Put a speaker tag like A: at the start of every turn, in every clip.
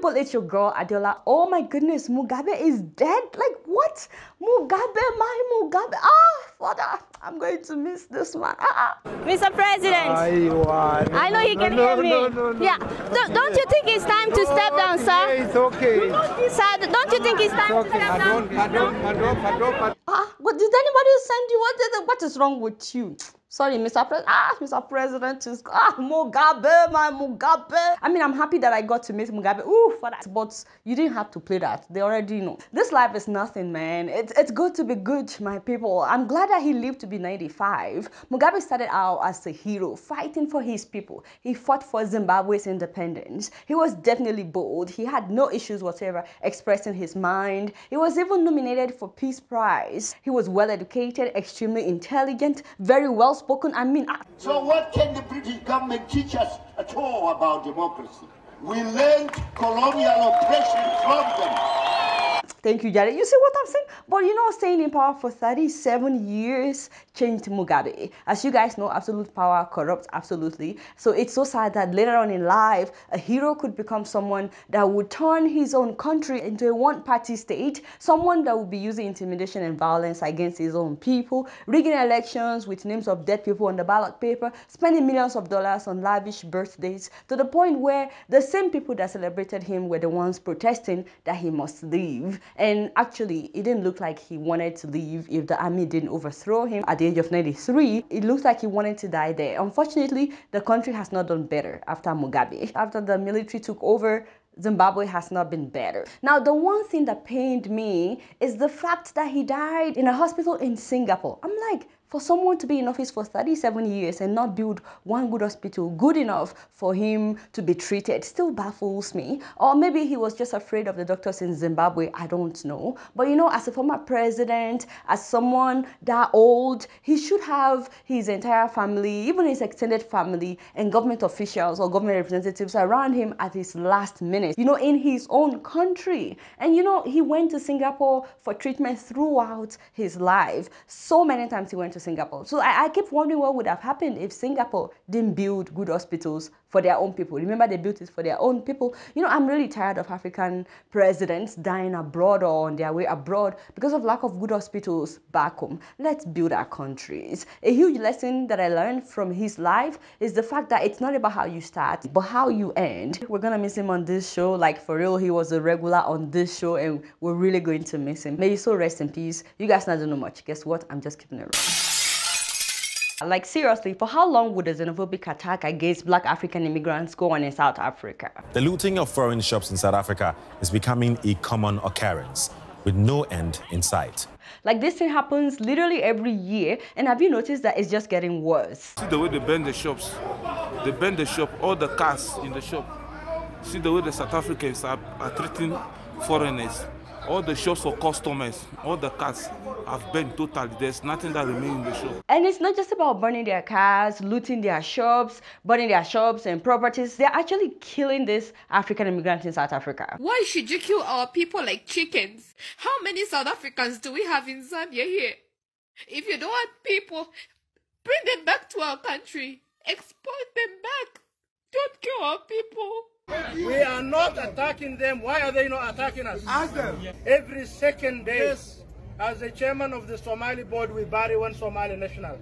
A: people, it's your girl Adeola. Oh my goodness, Mugabe is dead? Like what? Mugabe, my Mugabe. Father, I'm going to miss this man. Mr. President, I know he can hear me. Yeah, don't you think it's time to step down, sir?
B: It's okay.
A: Sir, don't you think it's time to step down? What did anybody send you? What is wrong with you? Sorry, Mr. President. Mr. President is Mugabe, my Mugabe. I mean, I'm happy that I got to meet Mugabe. For that. But you didn't have to play that. They already know. This life is nothing, man. It's good to be good, my people. I'm glad that he lived to be 95. Mugabe started out as a hero, fighting for his people. He fought for Zimbabwe's independence. He was definitely bold. He had no issues whatsoever expressing his mind. He was even nominated for Peace Prize. He was well educated, extremely intelligent, very well spoken.
C: So what can the British government teach us at all about democracy? We learned colonial oppression from them.
A: Thank you, Jared. You see what I'm saying? But you know, staying in power for 37 years changed Mugabe. As you guys know, absolute power corrupts absolutely. So it's so sad that later on in life, a hero could become someone that would turn his own country into a one-party state, someone that would be using intimidation and violence against his own people, rigging elections with names of dead people on the ballot paper, spending millions of dollars on lavish birthdays, to the point where the same people that celebrated him were the ones protesting that he must leave. And actually, it didn't look like he wanted to leave if the army didn't overthrow him at the age of 93. It looks like he wanted to die there. Unfortunately, the country has not done better after Mugabe. After the military took over, Zimbabwe has not been better. Now, the one thing that pained me is the fact that he died in a hospital in Singapore. I'm like, for someone to be in office for 37 years and not build one good hospital good enough for him to be treated still baffles me. Or maybe he was just afraid of the doctors in Zimbabwe, I don't know. But you know, as a former president, as someone that old, he should have his entire family, even his extended family and government officials or government representatives around him at his last minute, you know, in his own country. And you know, he went to Singapore for treatment throughout his life. So many times he went to Singapore. So I keep wondering what would have happened if Singapore didn't build good hospitals for their own people. Remember, they built it for their own people. You know, I'm really tired of African presidents dying abroad or on their way abroad because of lack of good hospitals back home. Let's build our countries. A huge lesson that I learned from his life is the fact that it's not about how you start, but how you end. We're gonna miss him on this show. Like, for real, he was a regular on this show and we're really going to miss him. May you so rest in peace. You guys not know much. Guess what? I'm just keeping it real. Like, seriously, for how long would a xenophobic attack against Black African immigrants go on in South Africa?
D: The looting of foreign shops in South Africa is becoming a common occurrence with no end in sight.
A: Like, this thing happens literally every year, and have you noticed that it's just getting worse?
E: See the way they burn the shops. They burn the shop, all the cars in the shop. See the way the South Africans are treating foreigners. All the shops for customers, all the cars have burned totally. There's nothing that remains in the shop.
A: And it's not just about burning their cars, looting their shops, burning their shops and properties. They're actually killing these African immigrants in South Africa.
F: Why should you kill our people like chickens? How many South Africans do we have in Zambia here? If you don't want people, bring them back to our country. Export them back. Don't kill our people.
G: We are not attacking them. Why are they not attacking us?
B: Ask them.
G: Every second day, as the chairman of the Somali board, we bury one Somali national.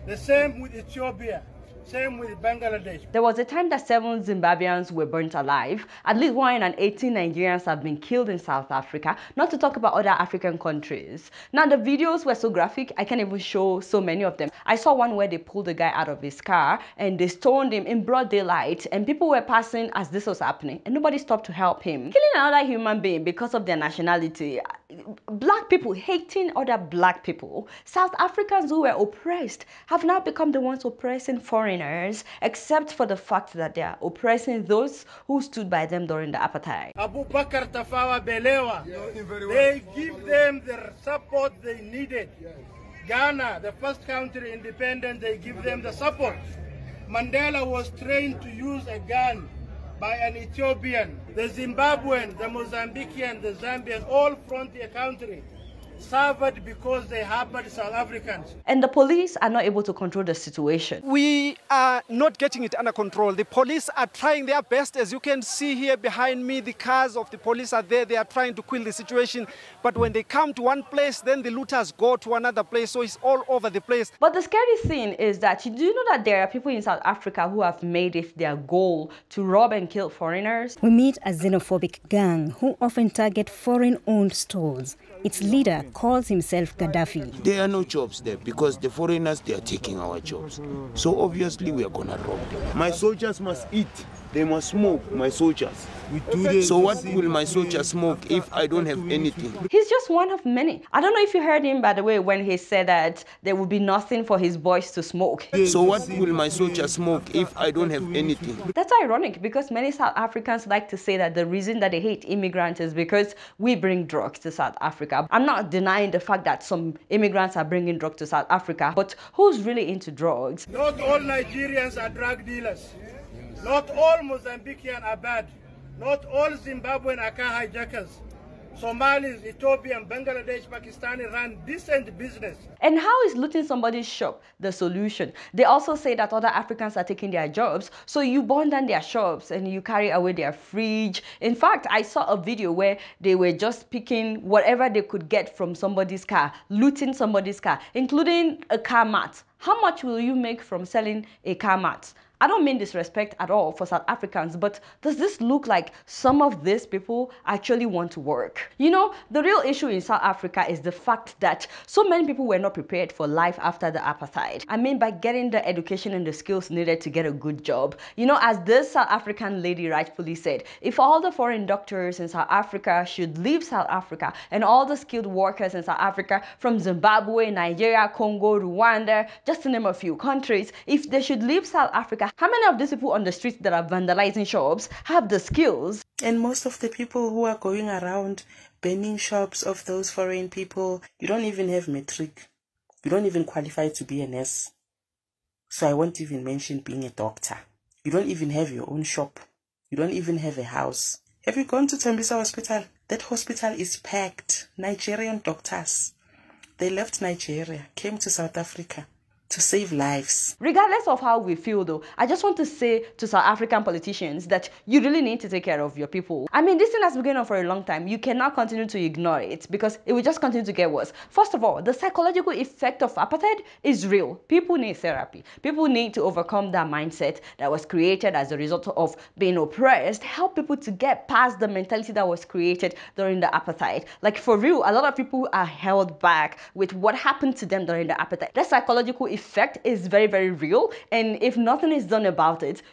G: The same with Ethiopia. Same with Bangladesh.
A: There was a time that 7 Zimbabweans were burnt alive. At least 118 Nigerians have been killed in South Africa, not to talk about other African countries. Now, the videos were so graphic, I can't even show so many of them. I saw one where they pulled the guy out of his car and they stoned him in broad daylight, and people were passing as this was happening, and nobody stopped to help him. Killing another human being because of their nationality. Black people hating other black people. South Africans who were oppressed have now become the ones oppressing foreigners, except for the fact that they are oppressing those who stood by them during the apartheid.
G: Abu Bakr Tafawa Belewa, they give them the support they needed. Ghana, the first country independent, they give them the support. Mandela was trained to use a gun by an Ethiopian. The Zimbabwean, the Mozambican, the Zambian, all frontier country, suffered because they harbored South Africans.
A: And the police are not able to control the situation.
B: We are not getting it under control. The police are trying their best. As you can see here behind me, the cars of the police are there. They are trying to quell the situation. But when they come to one place, then the looters go to another place. So it's all over the place.
A: But the scary thing is that, do you know that there are people in South Africa who have made it their goal to rob and kill foreigners?
H: We meet a xenophobic gang who often target foreign-owned stores. Its leader calls himself Gaddafi.
I: There are no jobs there because the foreigners, they are taking our jobs. So obviously we are going to rob them. My soldiers must eat. They must smoke, my soldiers. So what will my soldiers smoke if I don't have anything?
A: He's just one of many. I don't know if you heard him, by the way, when he said that there would be nothing for his boys to smoke.
I: So what will my soldiers smoke if I don't have anything?
A: That's ironic because many South Africans like to say that the reason that they hate immigrants is because we bring drugs to South Africa. I'm not denying the fact that some immigrants are bringing drugs to South Africa, but who's really into drugs?
G: Not all Nigerians are drug dealers. Not all Mozambican are bad. Not all Zimbabwean are car hijackers. Somalis, Ethiopian, Bangladesh, Pakistani run decent business.
A: And how is looting somebody's shop the solution? They also say that other Africans are taking their jobs, so you burn down their shops and you carry away their fridge. In fact, I saw a video where they were just picking whatever they could get from somebody's car, looting somebody's car, including a car mat. How much will you make from selling a car mat? I don't mean disrespect at all for South Africans, but does this look like some of these people actually want to work? You know, the real issue in South Africa is the fact that so many people were not prepared for life after the apartheid. I mean, by getting the education and the skills needed to get a good job. You know, as this South African lady rightfully said, if all the foreign doctors in South Africa should leave South Africa and all the skilled workers in South Africa from Zimbabwe, Nigeria, Congo, Rwanda, just to name a few countries, if they should leave South Africa, how many of these people on the streets that are vandalizing shops have the skills?
J: And most of the people who are going around burning shops of those foreign people, you don't even have matric. You don't even qualify to be a nurse. So I won't even mention being a doctor. You don't even have your own shop. You don't even have a house. Have you gone to Tembisa Hospital? That hospital is packed. Nigerian doctors. They left Nigeria, came to South Africa to save lives.
A: Regardless of how we feel though, I just want to say to South African politicians that you really need to take care of your people. I mean, this thing has been going on for a long time. You cannot continue to ignore it because it will just continue to get worse. First of all, the psychological effect of apartheid is real. People need therapy. People need to overcome that mindset that was created as a result of being oppressed. Help people to get past the mentality that was created during the apartheid. Like for real, a lot of people are held back with what happened to them during the apartheid. That psychological effect is very, very real, and if nothing is done about it,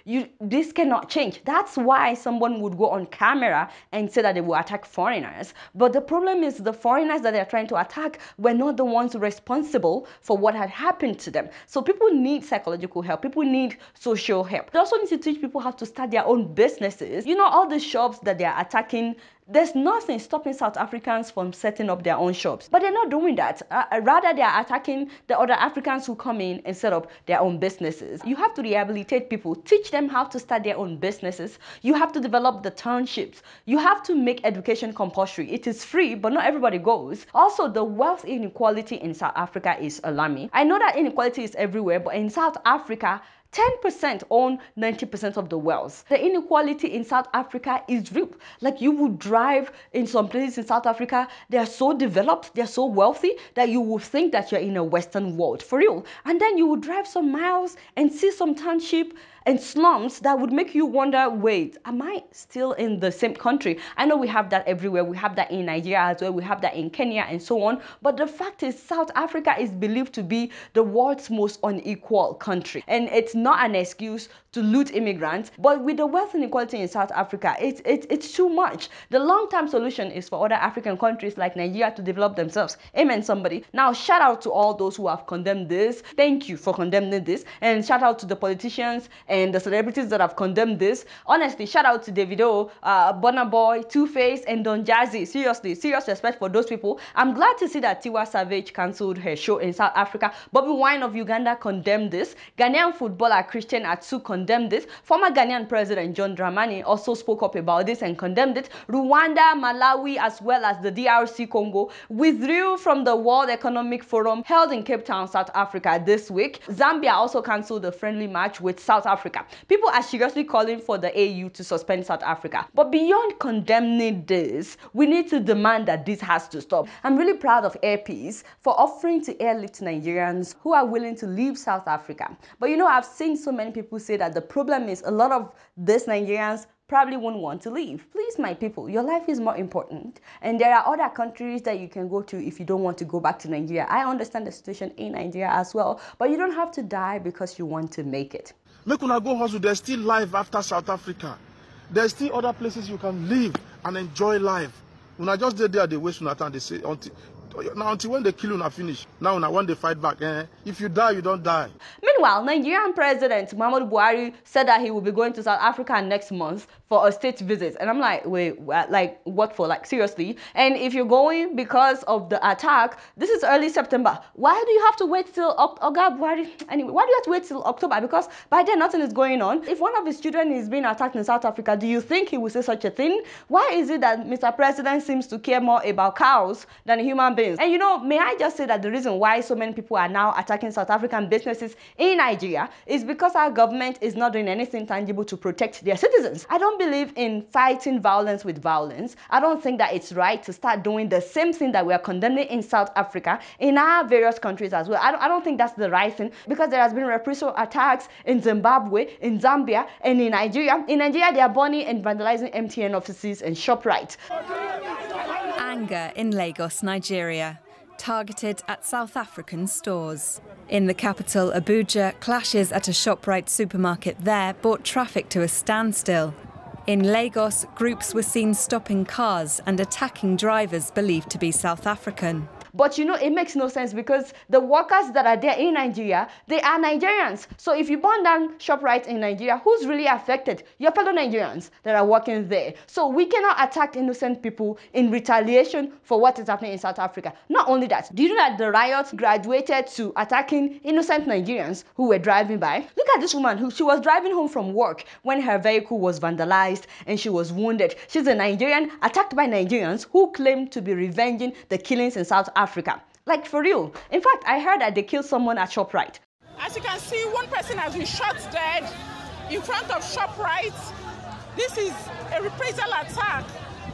A: this cannot change. That's why someone would go on camera and say that they will attack foreigners. But the problem is the foreigners that they're trying to attack were not the ones responsible for what had happened to them. So people need psychological help. People need social help. They also need to teach people how to start their own businesses. You know, all the shops that they're attacking, there's nothing stopping South Africans from setting up their own shops. But they're not doing that. Rather, they're attacking the other Africans who come in and set up their own businesses. You have to rehabilitate people, teach them how to start their own businesses. You have to develop the townships. You have to make education compulsory. It is free, but not everybody goes. Also, the wealth inequality in South Africa is alarming. I know that inequality is everywhere, but in South Africa, 10% own 90% of the wealth. The inequality in South Africa is real. Like you would drive in some places in South Africa, they are so developed, they are so wealthy that you would think that you're in a Western world, for real. And then you would drive some miles and see some township and slums that would make you wonder, wait, am I still in the same country? I know we have that everywhere. We have that in Nigeria as well. We have that in Kenya and so on. But the fact is, South Africa is believed to be the world's most unequal country. And it's not an excuse to loot immigrants. But with the wealth inequality in South Africa, it's too much. The long-term solution is for other African countries like Nigeria to develop themselves. Amen, somebody. Now, shout out to all those who have condemned this. Thank you for condemning this. And shout out to the politicians and the celebrities that have condemned this. Honestly, shout out to Davido, Burna Boy, Two-Face, and Don Jazzy. Seriously, serious respect for those people. I'm glad to see that Tiwa Savage cancelled her show in South Africa. Bobby Wine of Uganda condemned this. Ghanaian footballer Christian Atsu condemned condemned it. Former Ghanaian President John Dramani also spoke up about this and condemned it. Rwanda, Malawi, as well as the DRC Congo withdrew from the World Economic Forum held in Cape Town, South Africa this week. Zambia also cancelled a friendly match with South Africa. People are seriously calling for the AU to suspend South Africa. But beyond condemning this, we need to demand that this has to stop. I'm really proud of Air Peace for offering to airlift Nigerians who are willing to leave South Africa. But you know, I've seen so many people say that the problem is a lot of these Nigerians probably won't want to leave. Please, my people, your life is more important. And there are other countries that you can go to if you don't want to go back to Nigeria. I understand the situation in Nigeria as well, but you don't have to die because you want to make it.
K: Make una go hustle. There's still life after South Africa. There's still other places you can live and enjoy life. Una just there, they waste una time. They say until when they kill una finish. Now una when they fight back. If you die, you don't die.
A: Meanwhile, Nigerian President Muhammadu Buhari said that he will be going to South Africa next month for a state visit. And I'm like, wait, like what for? Like seriously? And if you're going because of the attack, this is early September. Why do you have to wait till Buhari? Anyway, why do you have to wait till October? Because by then nothing is going on. If one of his children is being attacked in South Africa, do you think he will say such a thing? Why is it that Mr. President seems to care more about cows than human beings? And you know, may I just say that the reason why so many people are now attacking South African businesses in Nigeria is because our government is not doing anything tangible to protect their citizens. I don't believe in fighting violence with violence. I don't think that it's right to start doing the same thing that we are condemning in South Africa in our various countries as well. I don't think that's the right thing, because there has been reprisal attacks in Zimbabwe, in Zambia, and in Nigeria. In Nigeria, they are burning and vandalizing MTN offices and ShopRite.
L: Anger in Lagos, Nigeria, targeted at South African stores. In the capital, Abuja, clashes at a ShopRite supermarket there brought traffic to a standstill. In Lagos, groups were seen stopping cars and attacking drivers believed to be South African.
A: But you know, it makes no sense because the workers that are there in Nigeria, they are Nigerians. So if you burn down ShopRite in Nigeria, who's really affected? Your fellow Nigerians that are working there. So we cannot attack innocent people in retaliation for what is happening in South Africa. Not only that, do you know that the riot graduated to attacking innocent Nigerians who were driving by? Look at this woman who she was driving home from work when her vehicle was vandalized and she was wounded. She's a Nigerian attacked by Nigerians who claim to be revenging the killings in South Africa. Like for real. In fact, I heard that they killed someone at ShopRite.
M: As you can see, one person has been shot dead in front of ShopRite. This is a reprisal attack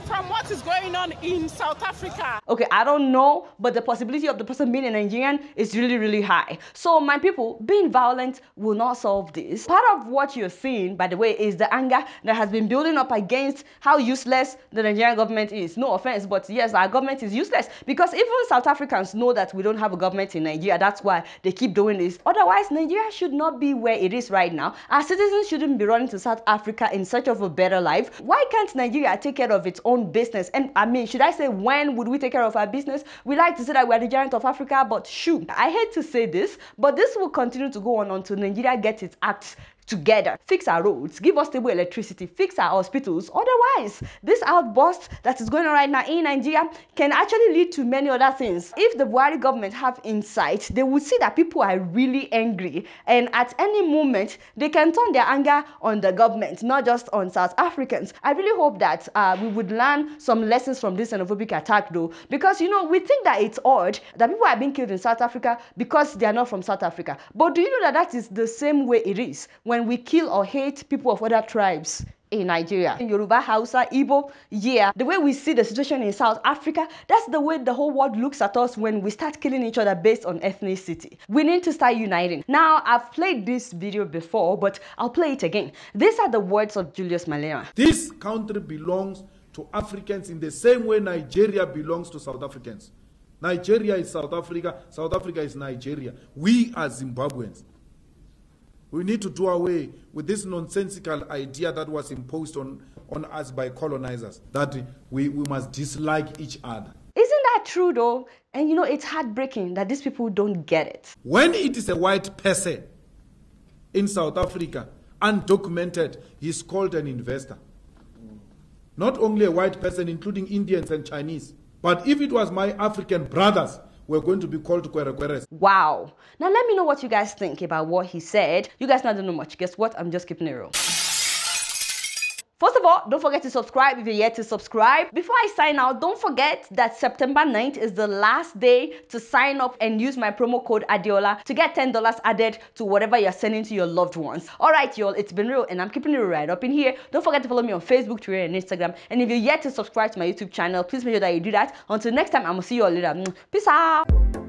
M: from what is going on in South Africa.
A: Okay, I don't know, but the possibility of the person being a Nigerian is really, really high. So my people, being violent will not solve this. Part of what you're seeing, by the way, is the anger that has been building up against how useless the Nigerian government is. No offense, but yes, our government is useless because even South Africans know that we don't have a government in Nigeria. That's why they keep doing this. Otherwise, Nigeria should not be where it is right now. Our citizens shouldn't be running to South Africa in search of a better life. Why can't Nigeria take care of its own business? And I mean, should I say, when would we take care of our business? We like to say that we are the giant of Africa, but shoot, I hate to say this, but this will continue to go on until Nigeria gets its act together. Fix our roads, give us stable electricity, fix our hospitals. Otherwise, this outburst that is going on right now in Nigeria can actually lead to many other things. If the Buhari government have insight, they would see that people are really angry, and at any moment they can turn their anger on the government, not just on South Africans. I really hope that we would learn some lessons from this xenophobic attack though, because you know, we think that it's odd that people are being killed in South Africa because they are not from South Africa. But do you know that that is the same way it is when we kill or hate people of other tribes in Nigeria? In Yoruba, Hausa, Igbo, yeah, the way we see the situation in South Africa, that's the way the whole world looks at us when we start killing each other based on ethnicity. We need to start uniting. Now, I've played this video before, but I'll play it again. These are the words of Julius Malema.
N: This country belongs to Africans in the same way Nigeria belongs to South Africans. Nigeria is South Africa, South Africa is Nigeria. We are Zimbabweans. We need to do away with this nonsensical idea that was imposed on us by colonizers, that we must dislike each other.
A: Isn't that true though? And you know, it's heartbreaking that these people don't get it.
N: When it is a white person in South Africa, undocumented, he's called an investor. Not only a white person, including Indians and Chinese. But if it was my African brothers we're going to be called kwerekweres.
A: Wow. Now let me know what you guys think about what he said. You guys not know much. Guess what? I'm just keeping it real. First of all, don't forget to subscribe if you're yet to subscribe. Before I sign out, don't forget that September 9th is the last day to sign up and use my promo code Adeola to get $10 added to whatever you're sending to your loved ones. Alright y'all, it's been real and I'm keeping it right up in here. Don't forget to follow me on Facebook, Twitter and Instagram. And if you're yet to subscribe to my YouTube channel, please make sure that you do that. Until next time, I'm gonna see you all later. Peace out.